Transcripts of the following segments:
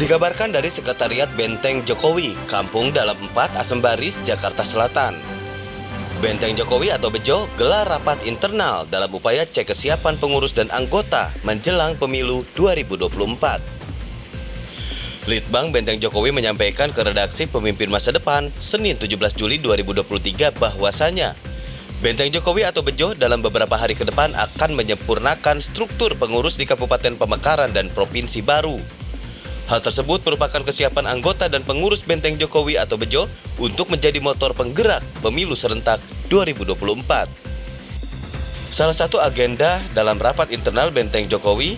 Dikabarkan dari Sekretariat Benteng Jokowi, Kampung Dalam 4, Asembaris, Jakarta Selatan. Benteng Jokowi atau Bejo gelar rapat internal dalam upaya cek kesiapan pengurus dan anggota menjelang pemilu 2024. Litbang Benteng Jokowi menyampaikan ke redaksi Pemimpin Masa Depan Senin 17 Juli 2023 bahwasanya Benteng Jokowi atau Bejo dalam beberapa hari ke depan akan menyempurnakan struktur pengurus di Kabupaten Pamekaran dan Provinsi baru. Hal tersebut merupakan kesiapan anggota dan pengurus Benteng Jokowi atau Bejo untuk menjadi motor penggerak pemilu serentak 2024. Salah satu agenda dalam rapat internal Benteng Jokowi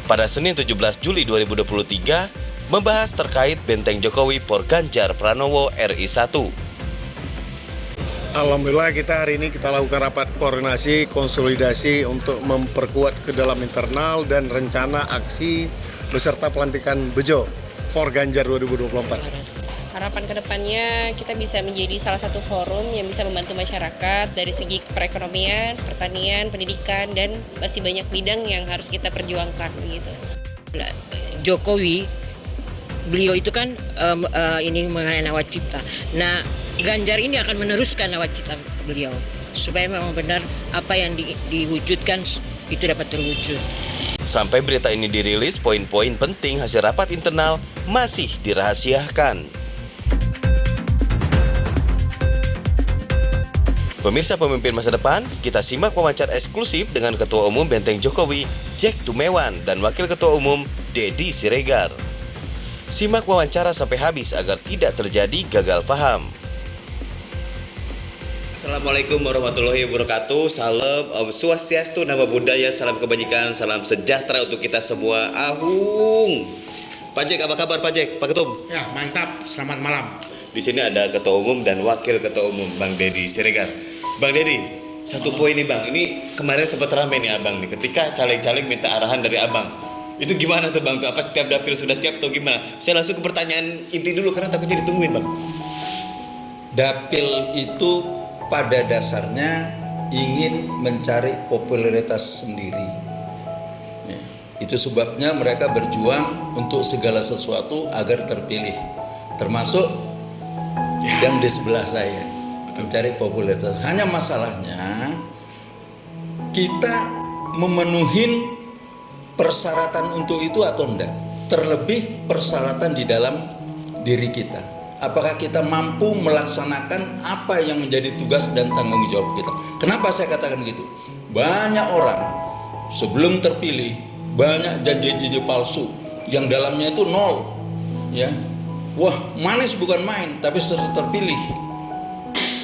pada Senin 17 Juli 2023 membahas terkait Benteng Jokowi por Ganjar Pranowo RI 1. Alhamdulillah kita hari ini kita lakukan rapat koordinasi, konsolidasi untuk memperkuat ke dalam internal dan rencana aksi beserta pelantikan Bejo for Ganjar 2024. Harapan kedepannya kita bisa menjadi salah satu forum yang bisa membantu masyarakat dari segi perekonomian, pertanian, pendidikan, dan masih banyak bidang yang harus kita perjuangkan begitu. Jokowi, beliau itu kan ini mengenai nawacita. Nah, Ganjar ini akan meneruskan nawacita beliau supaya memang benar apa yang diwujudkan itu dapat terwujud. Sampai berita ini dirilis, poin-poin penting hasil rapat internal masih dirahasiakan. Pemirsa Pemimpin Masa Depan, kita simak wawancara eksklusif dengan Ketua Umum Benteng Jokowi, Jack Tumewan, dan Wakil Ketua Umum, Deddy Siregar. Simak wawancara sampai habis agar tidak terjadi gagal paham. Assalamualaikum warahmatullahi wabarakatuh. Salam Om Swastiastu, Namo Buddhaya, salam kebajikan, salam sejahtera untuk kita semua. Ahung. Pak Jack, apa kabar Pak Jack? Pak Ketum? Ya, mantap. Selamat malam. Di sini ada Ketua Umum dan Wakil Ketua Umum Bang Deddy Siregar. Bang Deddy, satu poin nih Bang. Ini kemarin sempat ramai nih Abang nih ketika caleg-caleg minta arahan dari Abang. Itu gimana tuh Bang? Tuh apa setiap dapil sudah siap atau gimana? Saya langsung ke pertanyaan inti dulu karena takutnya ditungguin Bang. Dapil itu pada dasarnya ingin mencari popularitas sendiri. Ya, itu sebabnya mereka berjuang untuk segala sesuatu agar terpilih, termasuk yang di sebelah saya, mencari popularitas. Hanya masalahnya kita memenuhi persyaratan untuk itu atau enggak. Terlebih persyaratan di dalam diri kita. Apakah kita mampu melaksanakan apa yang menjadi tugas dan tanggung jawab kita? Kenapa saya katakan gitu? Banyak orang sebelum terpilih banyak janji-janji palsu yang dalamnya itu nol, ya. Wah, manis bukan main, tapi setelah terpilih.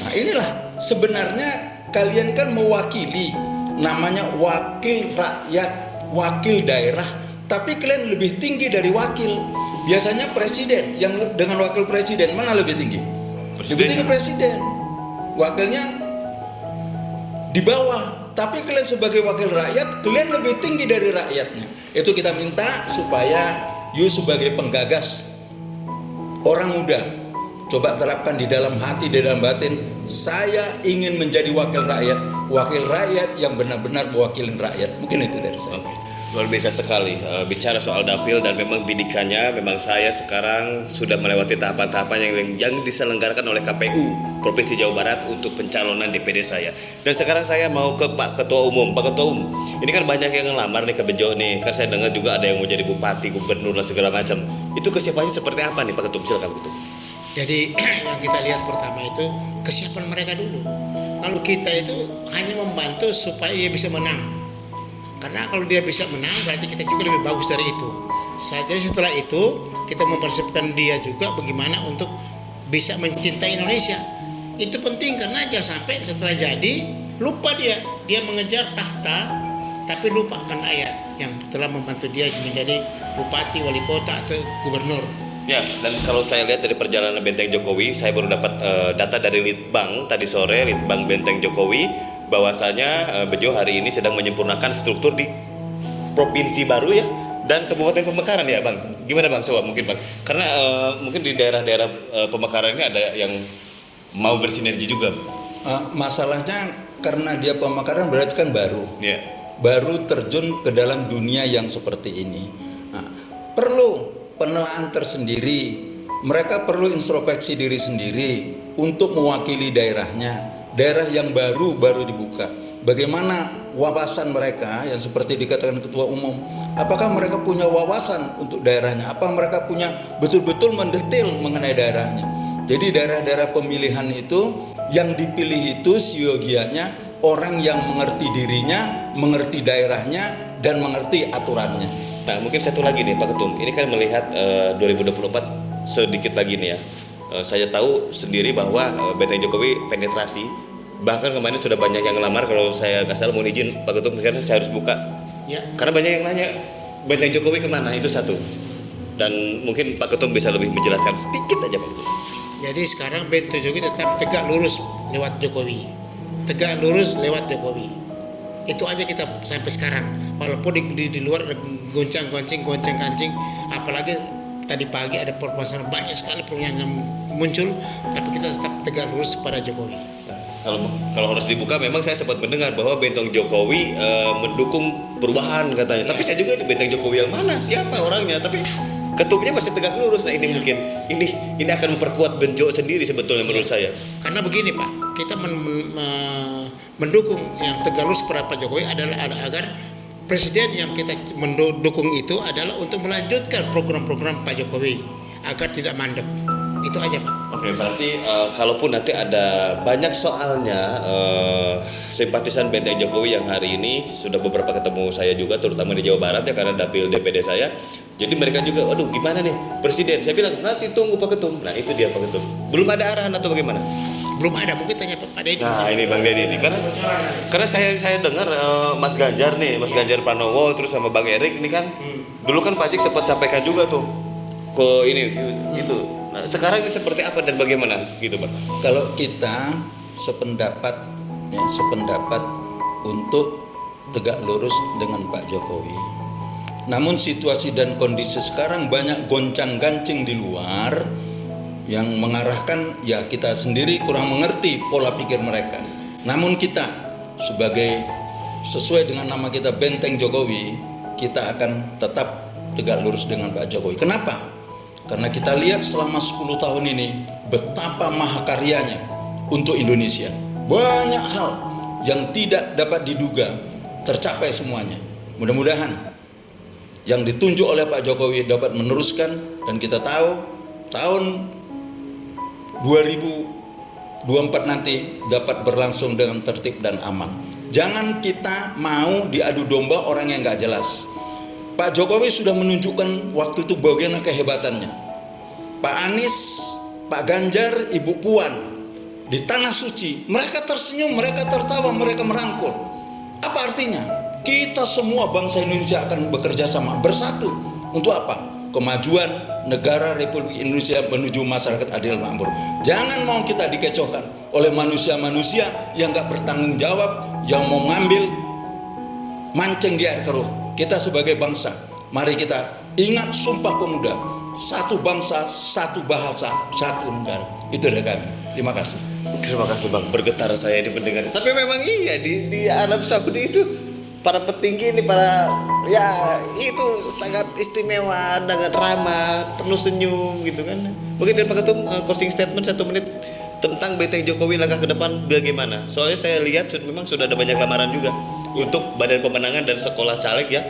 Nah, inilah sebenarnya kalian kan mewakili, namanya wakil rakyat, wakil daerah, tapi kalian lebih tinggi dari wakil. Biasanya presiden yang dengan wakil presiden mana lebih tinggi? Lebih tinggi presiden. Wakilnya di bawah. Tapi kalian sebagai wakil rakyat, kalian lebih tinggi dari rakyatnya. Itu kita minta supaya you sebagai penggagas, orang muda, coba terapkan di dalam hati, di dalam batin. Saya ingin menjadi wakil rakyat yang benar-benar mewakili rakyat. Mungkin itu dari saya. Luar biasa sekali bicara soal dapil dan memang bidikannya memang saya sekarang sudah melewati tahapan-tahapan yang diselenggarakan oleh KPU Provinsi Jawa Barat untuk pencalonan DPD saya. Dan sekarang saya mau ke Pak Ketua Umum. Pak Ketua Umum, ini kan banyak yang ngelamar nih ke Bejo nih. Kan saya dengar juga ada yang mau jadi bupati, gubernur dan segala macam. Itu kesiapannya seperti apa nih Pak Ketua? Silakan Ketua. Jadi yang kita lihat pertama itu kesiapan mereka dulu. Kalau kita itu hanya membantu supaya dia bisa menang. Karena kalau dia bisa menang berarti kita juga lebih bagus dari itu. Jadi setelah itu kita mempersiapkan dia juga bagaimana untuk bisa mencintai Indonesia. Itu penting karena jangan sampai setelah jadi lupa dia mengejar tahta tapi lupa akan rakyat yang telah membantu dia menjadi bupati, wali kota atau gubernur. Ya, dan kalau saya lihat dari perjalanan Benteng Jokowi, saya baru dapat data dari Litbang tadi sore, Litbang Benteng Jokowi, bahwasanya Bejo hari ini sedang menyempurnakan struktur di provinsi baru ya dan Kabupaten Pamekaran ya Bang. Gimana Bang? Coba mungkin Bang. Karena mungkin di daerah-daerah Pamekaran ini ada yang mau bersinergi juga. Masalahnya karena dia Pamekaran berarti kan baru. Baru terjun ke dalam dunia yang seperti ini. Nah, perlu penelahan tersendiri. Mereka perlu introspeksi diri sendiri untuk mewakili daerahnya. Daerah yang baru dibuka. Bagaimana wawasan mereka yang seperti dikatakan Ketua Umum? Apakah mereka punya wawasan untuk daerahnya? Apa mereka punya betul-betul mendetail mengenai daerahnya? Jadi daerah-daerah pemilihan itu yang dipilih itu siogianya orang yang mengerti dirinya, mengerti daerahnya, dan mengerti aturannya. Nah, mungkin satu lagi nih Pak Ketum, ini kan melihat 2024 sedikit lagi nih ya. Saya tahu sendiri bahwa Benteng Jokowi penetrasi, bahkan kemarin sudah banyak yang ngelamar. Kalau saya nggak salah, mohon izin Pak Ketum, karena saya harus buka. Ya. Karena banyak yang nanya Benteng Jokowi kemana, itu satu. Dan mungkin Pak Ketum bisa lebih menjelaskan sedikit aja Pak Ketum. Jadi sekarang Benteng Jokowi tetap tegak lurus lewat Jokowi. Tegak lurus lewat Jokowi. Itu aja kita sampai sekarang. Walaupun di luar ada goncang-goncing, apalagi tadi pagi ada permasalahan, banyak sekali permasalahan yang muncul, tapi kita tetap tegak lurus pada Jokowi. Kalau harus dibuka, memang saya sempat mendengar bahwa Benteng Jokowi mendukung perubahan katanya. Tapi saya juga di Benteng Jokowi yang mana? Siapa orangnya? Tapi ketumnya masih tegak lurus. Nah ini mungkin ini akan memperkuat Benjo sendiri sebetulnya menurut saya. Karena begini Pak, kita mendukung yang tegak lurus pada Pak Jokowi adalah agar presiden yang kita mendukung itu adalah untuk melanjutkan program-program Pak Jokowi agar tidak mandek. Itu aja Pak. Oke, berarti kalaupun nanti ada banyak soalnya simpatisan Benteng Jokowi yang hari ini sudah beberapa ketemu saya juga, terutama di Jawa Barat ya, karena dapil DPD saya. Jadi mereka juga, waduh gimana nih presiden? Saya bilang nanti tunggu Pak Ketum. Nah itu dia Pak Ketum. Belum ada arahan atau bagaimana? Belum ada, mungkin tanya Pak Deddy. Nah ini Bang Deddy ini, karena saya dengar Mas Ganjar Pranowo terus sama Bang Erik ini kan, dulu kan Pak Jik sempat sampaikan juga tuh ke ini itu. Nah, sekarang ini seperti apa dan bagaimana gitu Pak? Kalau kita sependapat untuk tegak lurus dengan Pak Jokowi. Namun situasi dan kondisi sekarang banyak goncang-gancing di luar yang mengarahkan ya kita sendiri kurang mengerti pola pikir mereka. Namun kita sesuai dengan nama kita Benteng Jokowi, kita akan tetap tegak lurus dengan Pak Jokowi. Kenapa? Karena kita lihat selama 10 tahun ini betapa mahakaryanya untuk Indonesia. Banyak hal yang tidak dapat diduga tercapai semuanya. Mudah-mudahan yang ditunjuk oleh Pak Jokowi dapat meneruskan, dan kita tahu tahun 2024 nanti dapat berlangsung dengan tertib dan aman. Jangan kita mau diadu domba orang yang gak jelas. Pak Jokowi sudah menunjukkan waktu itu bagaimana kehebatannya. Pak Anies, Pak Ganjar, Ibu Puan di Tanah Suci, mereka tersenyum, mereka tertawa, mereka merangkul. Apa artinya? Kita semua bangsa Indonesia akan bekerja sama, bersatu. Untuk apa? Kemajuan negara Republik Indonesia menuju masyarakat adil makmur. Jangan mau kita dikecohkan oleh manusia-manusia yang gak bertanggung jawab, yang mau ngambil mancing di air keruh. Kita sebagai bangsa, mari kita ingat Sumpah Pemuda. Satu bangsa, satu bahasa, satu negara. Itu dari kami. Terima kasih. Terima kasih Bang, bergetar saya di pendengar. Tapi memang iya di Arab Saudi itu para petinggi ini, ya itu sangat istimewa, dengan ramah, penuh senyum gitu kan. Mungkin dari Pak Ketum closing statement 1 menit tentang Benteng Jokowi langkah ke depan bagaimana? Soalnya saya lihat memang sudah ada banyak lamaran juga untuk badan pemenangan dan sekolah caleg ya.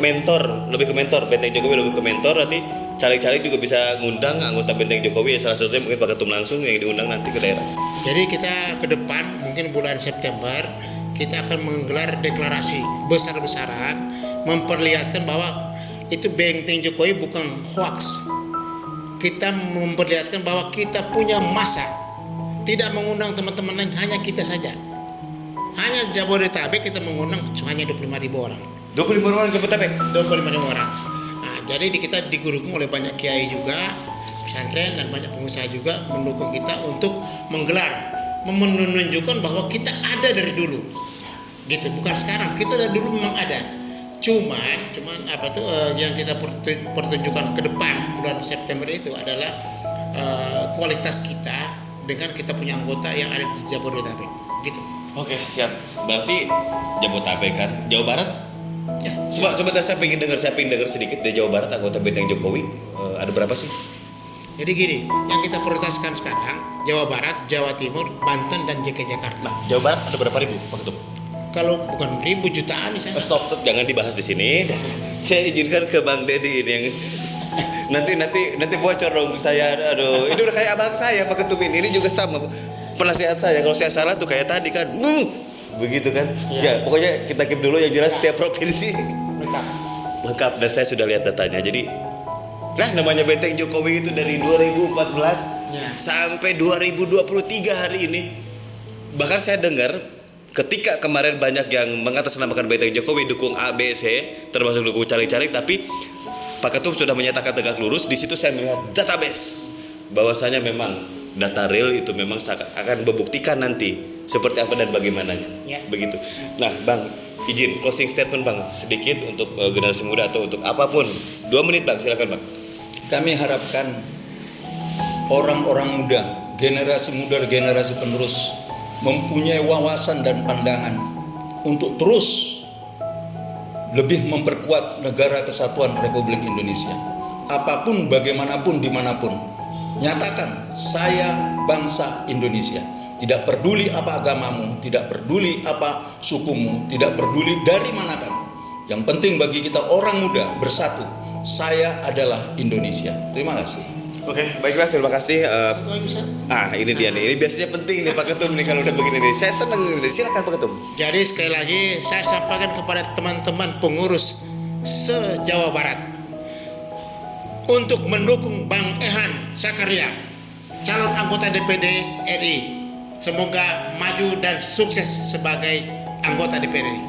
Mentor, lebih ke mentor. Benteng Jokowi lebih ke mentor, nanti caleg-caleg juga bisa ngundang anggota Benteng Jokowi, salah satunya mungkin Pak Ketum langsung yang diundang nanti ke daerah. Jadi kita ke depan mungkin bulan September kita akan menggelar deklarasi besar-besaran memperlihatkan bahwa itu Benteng Jokowi bukan hoax. Kita memperlihatkan bahwa kita punya massa, tidak mengundang teman-teman lain, hanya kita saja. Hanya Jabodetabek kita mengundang hanya 25.000 orang. 25 orang Jabodetabek? 25.000 orang. Nah, jadi kita didukung oleh banyak kiai juga, pesantren dan banyak pengusaha juga mendukung kita untuk menggelar, menunjukkan bahwa kita ada dari dulu. Gitu, bukan sekarang. Kita dari dulu memang ada. Cuman yang kita pertunjukkan ke depan bulan September itu adalah kualitas kita dengan kita punya anggota yang ada di Jabodetabek. Gitu. Oke, siap. Berarti Jabodetabek kan, Jawa Barat? Ya. Coba saya pengen dengar sedikit dari Jawa Barat anggota Benteng Jokowi. Ada berapa sih? Jadi gini, yang kita prioritaskan sekarang Jawa Barat, Jawa Timur, Banten, dan DKI Jakarta. Nah, Jawa Barat ada berapa ribu, Pak Ketum? Kalau bukan ribu, jutaan misalnya. Stop, jangan dibahas di sini. Saya izinkan ke Bang Dedi ini yang nanti bocor dong saya. Aduh, ini udah kayak abang saya Pak Ketum ini juga sama penasihat saya. Kalau saya salah tuh kayak tadi kan, begitu kan? Ya, pokoknya kita keep dulu yang jelas setiap provinsi lengkap dan saya sudah lihat datanya. Jadi, namanya Benteng Jokowi itu dari 2014 sampai 2023 hari ini. Bahkan saya dengar ketika kemarin banyak yang mengatasnamakan Benteng Jokowi dukung A, B, C, termasuk dukung caleg-caleg, tapi Pak Ketum sudah menyatakan tegak lurus. Di situ saya melihat database bahwasanya memang data real itu memang akan membuktikan nanti seperti apa dan bagaimananya. Begitu. Nah, Bang, izin closing statement Bang sedikit untuk generasi muda atau untuk apapun. 2 menit Bang, silakan Bang. Kami harapkan orang-orang muda, generasi muda, generasi penerus mempunyai wawasan dan pandangan untuk terus lebih memperkuat negara kesatuan Republik Indonesia. Apapun, bagaimanapun, dimanapun, nyatakan saya bangsa Indonesia. Tidak peduli apa agamamu, tidak peduli apa sukumu, tidak peduli dari mana kamu. Yang penting bagi kita orang muda bersatu. Saya adalah Indonesia. Terima kasih. Oke, baiklah, terima kasih. Ini dia nih. Ini biasanya penting nih Pak Ketum nih kalau udah begini nih. Saya senang nih. Silakan Pak Ketum. Jadi sekali lagi saya sampaikan kepada teman-teman pengurus se-Jawa Barat untuk mendukung Bang Ehan Sakarya, calon anggota DPD RI. Semoga maju dan sukses sebagai anggota DPR RI.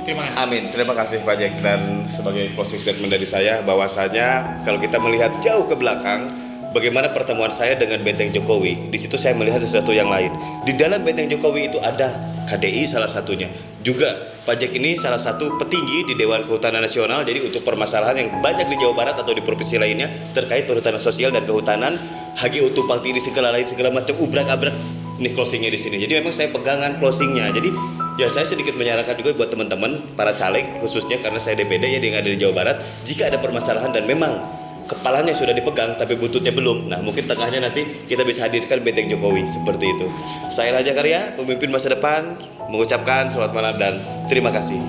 Terima kasih. Amin. Terima kasih Pak Jack. Dan sebagai closing statement dari saya bahwasanya kalau kita melihat jauh ke belakang bagaimana pertemuan saya dengan Benteng Jokowi, di situ saya melihat sesuatu yang lain. Di dalam Benteng Jokowi itu ada KDI salah satunya. Juga Pak Jack ini salah satu petinggi di Dewan Kehutanan Nasional. Jadi untuk permasalahan yang banyak di Jawa Barat atau di provinsi lainnya terkait perhutanan sosial dan kehutanan, HGU tumpang tindih segala macam ubrak-abrak. Ini closingnya di sini. Jadi memang saya pegangan closingnya. Jadi ya saya sedikit menyarankan juga buat teman-teman para caleg khususnya karena saya DPD ya yang ada di Jawa Barat, jika ada permasalahan dan memang kepalanya sudah dipegang tapi buntutnya belum, nah mungkin tengahnya nanti kita bisa hadirkan Benteng Jokowi seperti itu. Saya Raja Karya, pemimpin masa depan, mengucapkan selamat malam dan terima kasih.